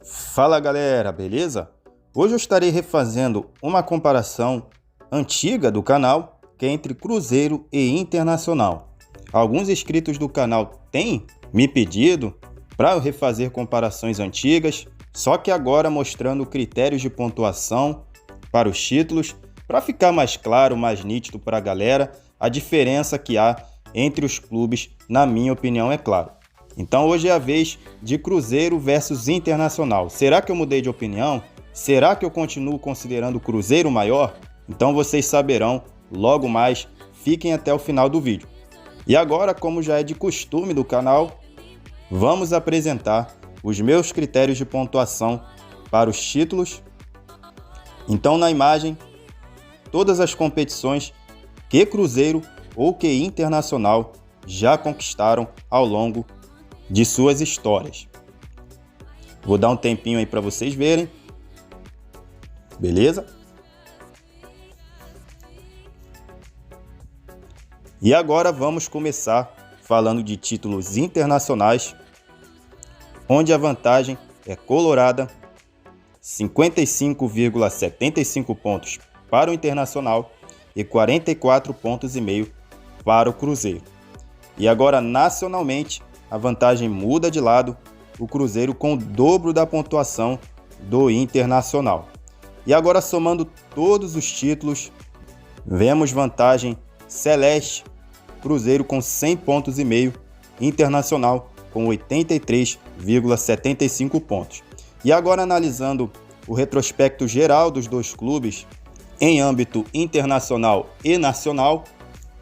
Fala galera, beleza? Hoje eu estarei refazendo uma comparação antiga do canal, que é entre Cruzeiro e Internacional. Alguns inscritos do canal têm me pedido para eu refazer comparações antigas, só que agora mostrando critérios de pontuação para os títulos, para ficar mais claro, mais nítido para a galera, a diferença que há entre os clubes, na minha opinião, é claro. Então hoje é a vez de Cruzeiro versus Internacional. Será que eu mudei de opinião? Será que eu continuo considerando o Cruzeiro maior? Então vocês saberão logo mais, fiquem até o final do vídeo. E agora, como já é de costume do canal, vamos apresentar os meus critérios de pontuação para os títulos. Então na imagem, todas as competições que Cruzeiro ou que Internacional já conquistaram ao longo de suas histórias. Vou dar um tempinho aí para vocês verem. Beleza? E agora vamos começar falando de títulos internacionais, onde a vantagem é colorada, 55,75 pontos para o Internacional e 44,5 pontos para o Cruzeiro. E agora nacionalmente, a vantagem muda de lado, o Cruzeiro com o dobro da pontuação do Internacional. E agora somando todos os títulos, vemos vantagem celeste, Cruzeiro com 100,5 pontos, Internacional com 83,75 pontos. E agora analisando o retrospecto geral dos dois clubes em âmbito internacional e nacional,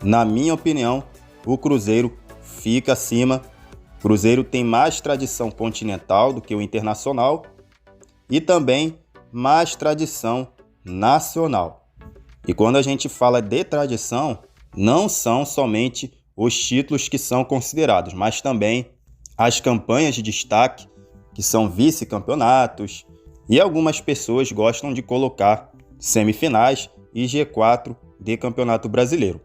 na minha opinião, o Cruzeiro fica acima. O Cruzeiro tem mais tradição continental do que o Internacional e também mais tradição nacional. E quando a gente fala de tradição, não são somente os títulos que são considerados, mas também as campanhas de destaque, que são vice-campeonatos, e algumas pessoas gostam de colocar semifinais e G4 de Campeonato Brasileiro.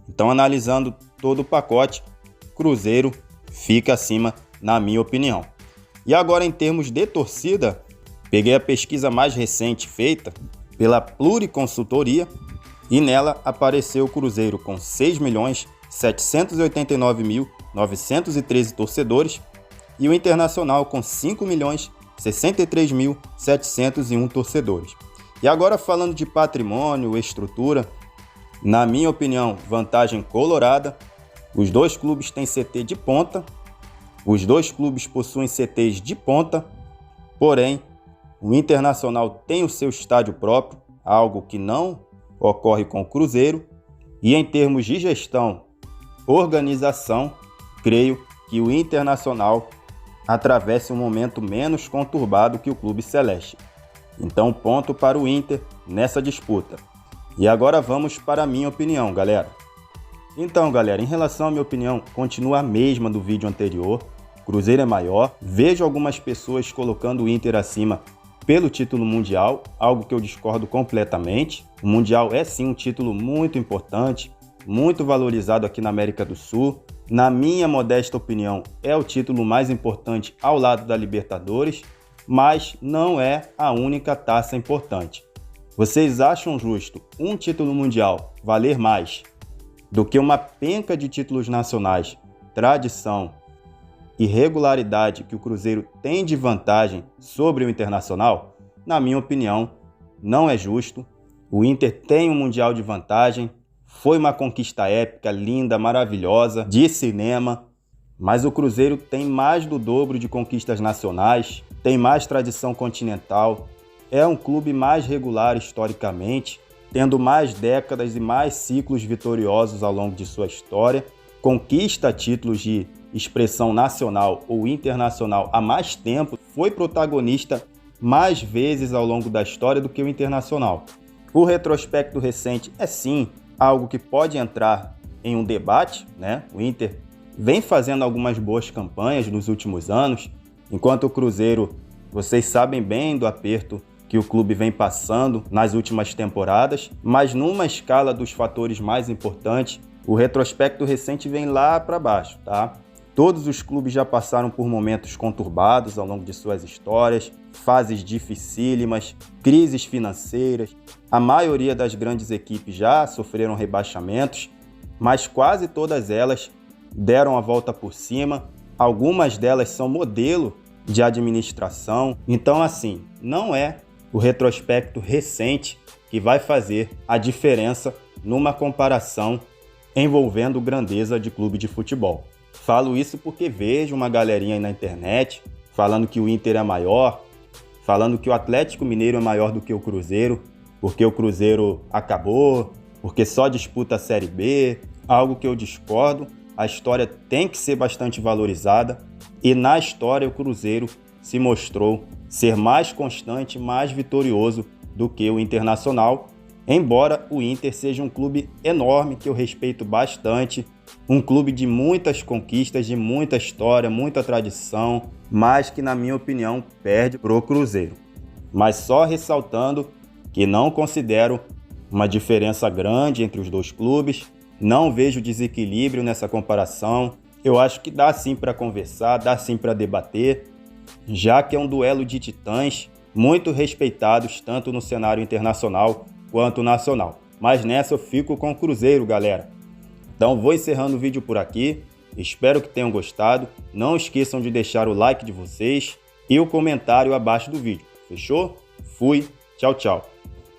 Então, analisando todo o pacote, Cruzeiro fica acima, na minha opinião. E agora, em termos de torcida, peguei a pesquisa mais recente feita pela Pluriconsultoria e nela apareceu o Cruzeiro com 6.789.913 torcedores e o Internacional com 5.063.701 torcedores. E agora, falando de patrimônio, estrutura, na minha opinião, vantagem colorada. Os dois clubes têm CT de ponta, os dois clubes possuem CTs de ponta, porém, o Internacional tem o seu estádio próprio, algo que não ocorre com o Cruzeiro, e em termos de gestão, organização, creio que o Internacional atravessa um momento menos conturbado que o Clube Celeste. Então, ponto para o Inter nessa disputa. E agora vamos para a minha opinião, galera. Então, galera, em relação à minha opinião, continua a mesma do vídeo anterior. Cruzeiro é maior. Vejo algumas pessoas colocando o Inter acima pelo título mundial, algo que eu discordo completamente. O Mundial é sim um título muito importante, muito valorizado aqui na América do Sul. Na minha modesta opinião, é o título mais importante ao lado da Libertadores, mas não é a única taça importante. Vocês acham justo um título mundial valer mais do que uma penca de títulos nacionais, tradição e regularidade que o Cruzeiro tem de vantagem sobre o Internacional? Na minha opinião, não é justo. O Inter tem um Mundial de vantagem, foi uma conquista épica, linda, maravilhosa, de cinema, mas o Cruzeiro tem mais do dobro de conquistas nacionais, tem mais tradição continental, é um clube mais regular historicamente, tendo mais décadas e mais ciclos vitoriosos ao longo de sua história, conquista títulos de expressão nacional ou internacional há mais tempo, foi protagonista mais vezes ao longo da história do que o Internacional. O retrospecto recente é sim algo que pode entrar em um debate, né? O Inter vem fazendo algumas boas campanhas nos últimos anos, enquanto o Cruzeiro, vocês sabem bem do aperto que o clube vem passando nas últimas temporadas, mas numa escala dos fatores mais importantes, o retrospecto recente vem lá para baixo, tá? Todos os clubes já passaram por momentos conturbados ao longo de suas histórias, fases dificílimas, crises financeiras. A maioria das grandes equipes já sofreram rebaixamentos, mas quase todas elas deram a volta por cima. Algumas delas são modelo de administração. Então, assim, não é o retrospecto recente que vai fazer a diferença numa comparação envolvendo grandeza de clube de futebol. Falo isso porque vejo uma galerinha aí na internet falando que o Inter é maior, falando que o Atlético Mineiro é maior do que o Cruzeiro, porque o Cruzeiro acabou, porque só disputa a Série B, algo que eu discordo. A história tem que ser bastante valorizada e na história o Cruzeiro se mostrou ser mais constante, mais vitorioso do que o Internacional, embora o Inter seja um clube enorme que eu respeito bastante, um clube de muitas conquistas, de muita história, muita tradição, mas que, na minha opinião, perde pro Cruzeiro. Mas só ressaltando que não considero uma diferença grande entre os dois clubes, não vejo desequilíbrio nessa comparação. Eu acho que dá sim para conversar, dá sim para debater, já que é um duelo de titãs muito respeitados tanto no cenário internacional quanto nacional. Mas nessa eu fico com o Cruzeiro, galera. Então vou encerrando o vídeo por aqui, espero que tenham gostado, não esqueçam de deixar o like de vocês e o comentário abaixo do vídeo, fechou? Fui, tchau, tchau.